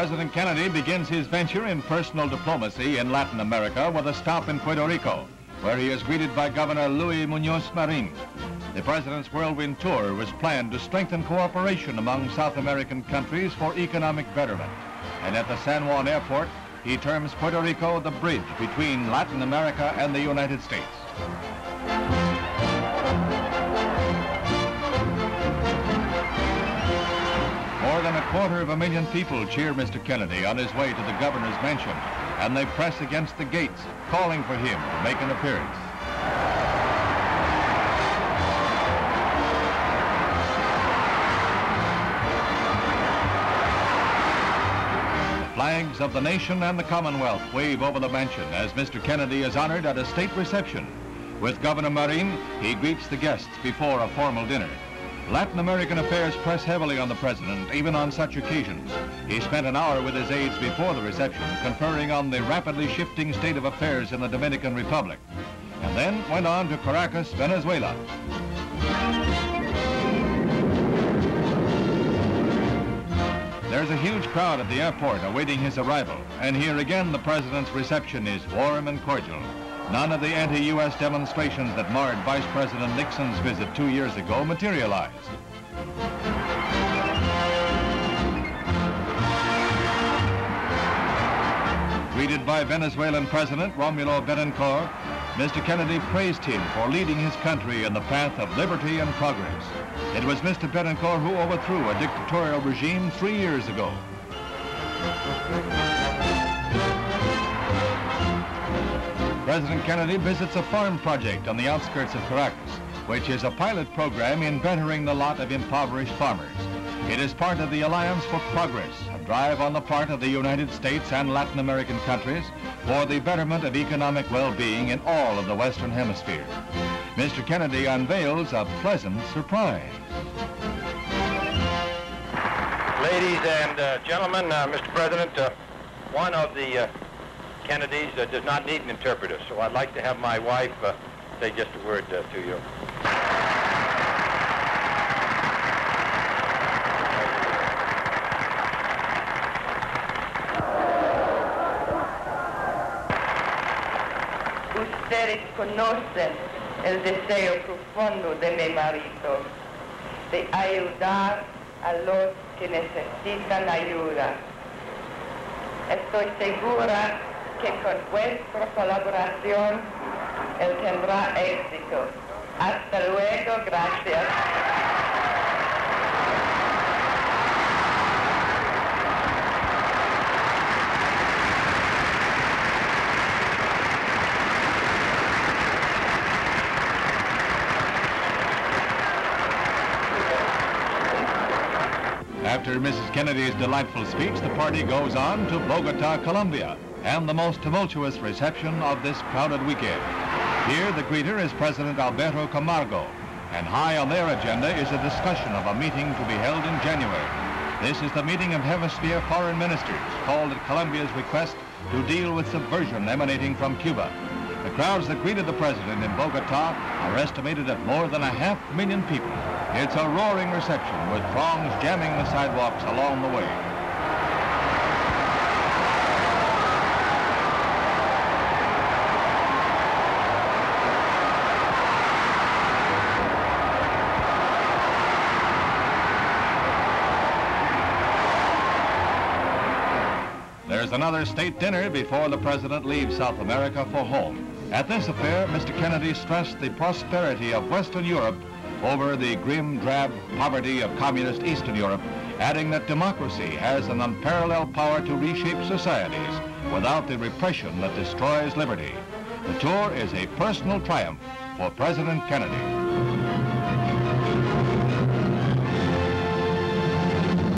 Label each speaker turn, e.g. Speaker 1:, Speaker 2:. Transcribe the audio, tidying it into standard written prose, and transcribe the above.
Speaker 1: President Kennedy begins his venture in personal diplomacy in Latin America with a stop in Puerto Rico, where he is greeted by Governor Luis Muñoz Marin. The president's whirlwind tour was planned to strengthen cooperation among South American countries for economic betterment. And at the San Juan Airport, he terms Puerto Rico the bridge between Latin America and the United States. More than 250,000 people cheer Mr. Kennedy on his way to the governor's mansion, and they press against the gates, calling for him to make an appearance. Flags of the nation and the Commonwealth wave over the mansion as Mr. Kennedy is honored at a state reception. With Governor Marin, he greets the guests before a formal dinner. Latin American affairs press heavily on the president, even on such occasions. He spent an hour with his aides before the reception, conferring on the rapidly shifting state of affairs in the Dominican Republic, and then went on to Caracas, Venezuela. There's a huge crowd at the airport awaiting his arrival, and here again the president's reception is warm and cordial. None of the anti-U.S. demonstrations that marred Vice President Nixon's visit 2 years ago materialized. Greeted by Venezuelan President Romulo Betancourt, Mr. Kennedy praised him for leading his country in the path of liberty and progress. It was Mr. Betancourt who overthrew a dictatorial regime 3 years ago. President Kennedy visits a farm project on the outskirts of Caracas, which is a pilot program in bettering the lot of impoverished farmers. It is part of the Alliance for Progress, a drive on the part of the United States and Latin American countries for the betterment of economic well-being in all of the Western Hemisphere. Mr. Kennedy unveils a pleasant surprise.
Speaker 2: Ladies and gentlemen, Mr. President, one of the Kennedys does not need an interpreter, so I'd like to have my wife say just a word to you.
Speaker 3: Ustedes conocen el deseo profundo de mi marido de ayudar a los que necesitan ayuda. Estoy segura que con vuestra colaboración él tendrá éxito. Hasta luego, gracias.
Speaker 1: After Mrs. Kennedy's delightful speech, the party goes on to Bogota, Colombia, and the most tumultuous reception of this crowded weekend. Here, the greeter is President Alberto Camargo, and high on their agenda is a discussion of a meeting to be held in January. This is the meeting of Hemisphere foreign ministers, called at Colombia's request to deal with subversion emanating from Cuba. The crowds that greeted the president in Bogota are estimated at more than 500,000 people. It's a roaring reception with throngs jamming the sidewalks along the way. There's another state dinner before the president leaves South America for home. At this affair, Mr. Kennedy stressed the prosperity of Western Europe over the grim, drab poverty of communist Eastern Europe, adding that democracy has an unparalleled power to reshape societies without the repression that destroys liberty. The tour is a personal triumph for President Kennedy.